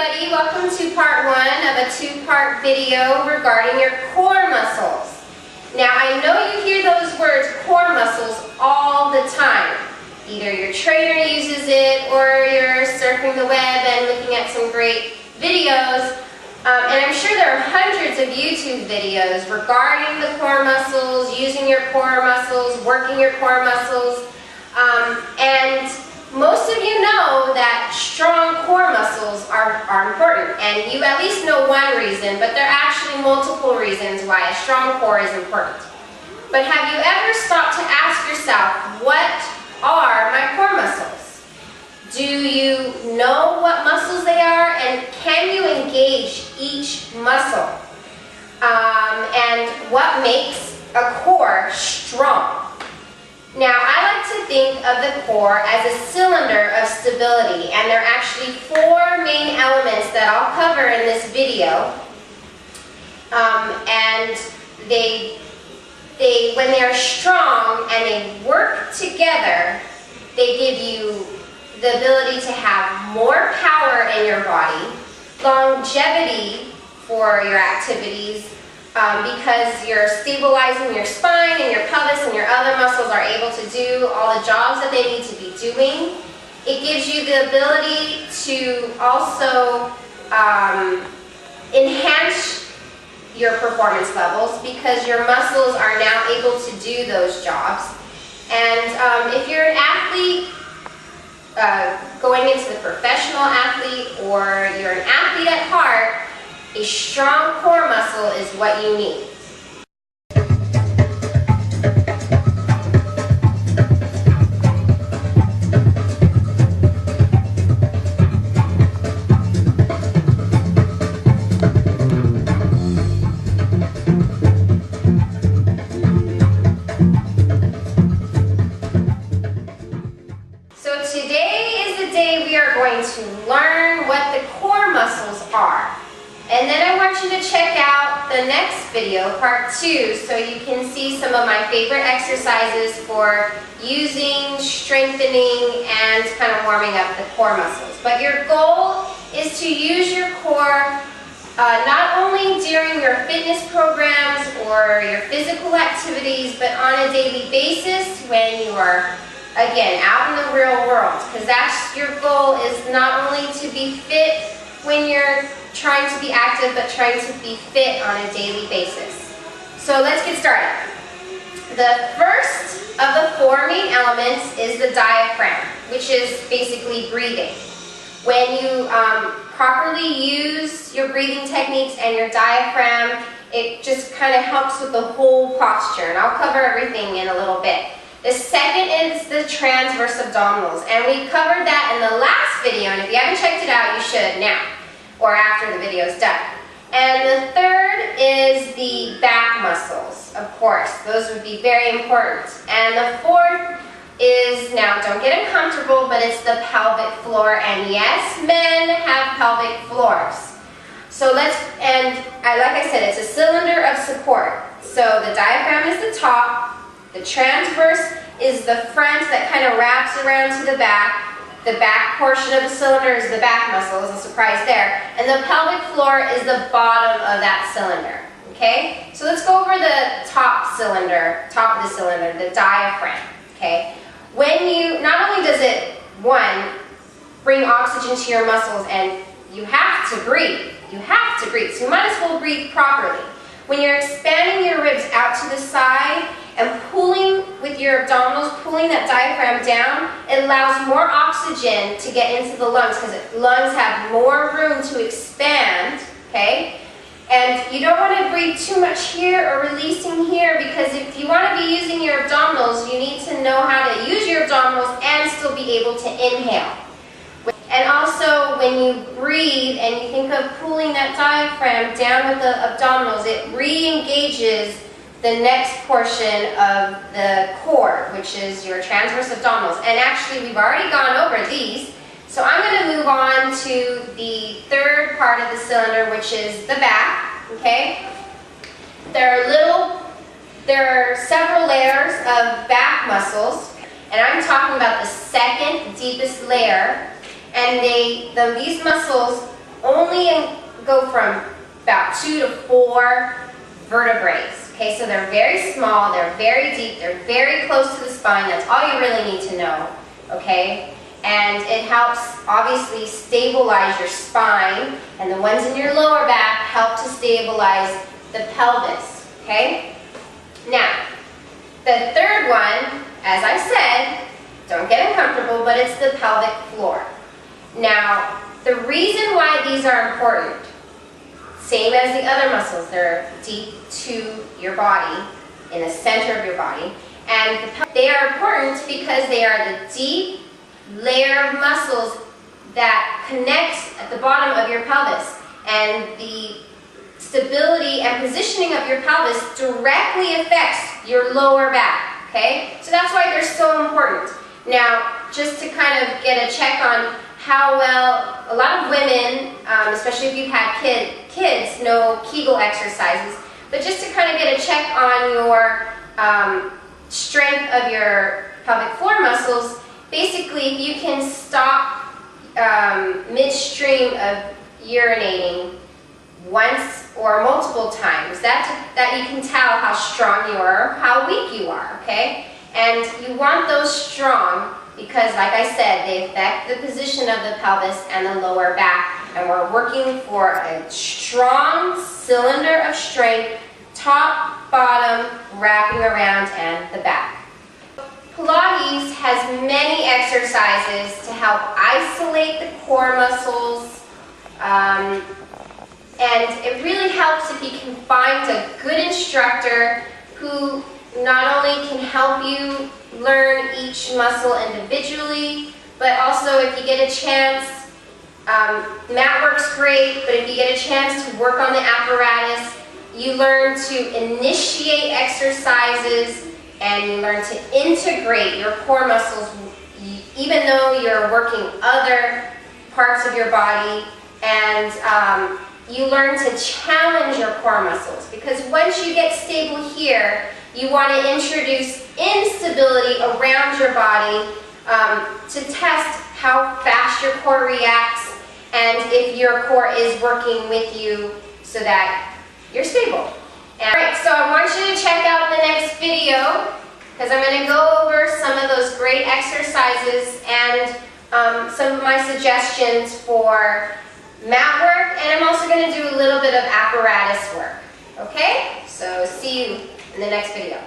everybody, welcome to part one of a two-part video regarding your core muscles. Now I know you hear those words core muscles all the time. Either your trainer uses it or you're surfing the web and looking at some great videos. And I'm sure there are hundreds of YouTube videos regarding the core muscles, using your core muscles, working your core muscles. And most of you know that strong core muscles are important, and you at least know one reason, but there are actually multiple reasons why a strong core is important. But have you ever stopped to ask yourself, what are my core muscles? Do you know what muscles they are, and can you engage each muscle? And what makes a core strong? Now, I like to think of the core as a cylinder of stability, and there are actually four main elements that I'll cover in this video. And when they are strong and they work together, they give you the ability to have more power in your body, longevity for your activities, because you're stabilizing your spine and your pelvis and your other muscles are able to do all the jobs that they need to be doing. It gives you the ability to also enhance your performance levels because your muscles are now able to do those jobs. And if you're an athlete, going into the professional athlete, or you're an athlete at heart, a strong core muscle is what you need. So today is the day we are going to learn what the core muscles are. And then I want you to check out the next video, part 2, so you can see some of my favorite exercises for using, strengthening, and kind of warming up the core muscles. But your goal is to use your core not only during your fitness programs or your physical activities, but on a daily basis when you are, again, out in the real world. Because that's your goal, is not only to be fit when you're trying to be active, but trying to be fit on a daily basis. So let's get started. The first of the four main elements is the diaphragm, which is basically breathing. When you properly use your breathing techniques and your diaphragm, it just kind of helps with the whole posture, and I'll cover everything in a little bit. The second is the transverse abdominals, and we covered that in the last video, and if you haven't checked it out, you should now, or after the video is done. And the third is the back muscles, of course. Those would be very important. And the fourth is, now don't get uncomfortable, but it's the pelvic floor. And yes, men have pelvic floors. So like I said, it's a cylinder of support. So the diaphragm is the top, the transverse is the front that kind of wraps around to the back. The back portion of the cylinder is the back muscle, is a surprise there. And the pelvic floor is the bottom of that cylinder, okay? So let's go over the top of the cylinder, the diaphragm, okay? When you, not only does it, one, bring oxygen to your muscles, and you have to breathe. You have to breathe, so you might as well breathe properly. When you're expanding your ribs out to the side, and pulling with your abdominals, pulling that diaphragm down, it allows more oxygen to get into the lungs because lungs have more room to expand, okay? And you don't want to breathe too much here or releasing here, because if you want to be using your abdominals, you need to know how to use your abdominals and still be able to inhale. And also, when you breathe and you think of pulling that diaphragm down with the abdominals, it re-engages the next portion of the core, which is your transverse abdominals. And actually, we've already gone over these, so I'm going to move on to the third part of the cylinder, which is the back, okay? There are several layers of back muscles, and I'm talking about the second deepest layer, and these muscles only go from about 2 to 4 vertebrae. Okay, so they're very small, they're very deep, they're very close to the spine. That's all you really need to know, okay? And it helps obviously stabilize your spine, and the ones in your lower back help to stabilize the pelvis, okay? Now, the third one, as I said, don't get uncomfortable, but it's the pelvic floor. Now, the reason why these are important, same as the other muscles, they're deep to your body, in the center of your body, and they are important because they are the deep layer of muscles that connect at the bottom of your pelvis, and the stability and positioning of your pelvis directly affects your lower back, okay? So that's why they're so important. Now, just to kind of get a check on how well, a lot of women, especially if you've had kids, know Kegel exercises, but just to kind of get a check on your strength of your pelvic floor muscles, basically, if you can stop midstream of urinating once or multiple times, that you can tell how strong you are or how weak you are, okay? And you want those strong because, like I said, they affect the position of the pelvis and the lower back, and we're working for a strong cylinder of strength, top, bottom, wrapping around, and the back. Pilates has many exercises to help isolate the core muscles, and it really helps if you can find a good instructor who not only can help you learn each muscle individually, but also if you get a chance, mat work's great, but if you get a chance to work on the apparatus, you learn to initiate exercises and you learn to integrate your core muscles even though you're working other parts of your body, and you learn to challenge your core muscles, because once you get stable here, you want to introduce instability around your body to test how fast your core reacts and if your core is working with you so that you're stable. Alright, so I want you to check out the next video because I'm going to go over some of those great exercises and some of my suggestions for mat work, and I'm also going to do a little bit of apparatus work. Okay? So see you in the next video.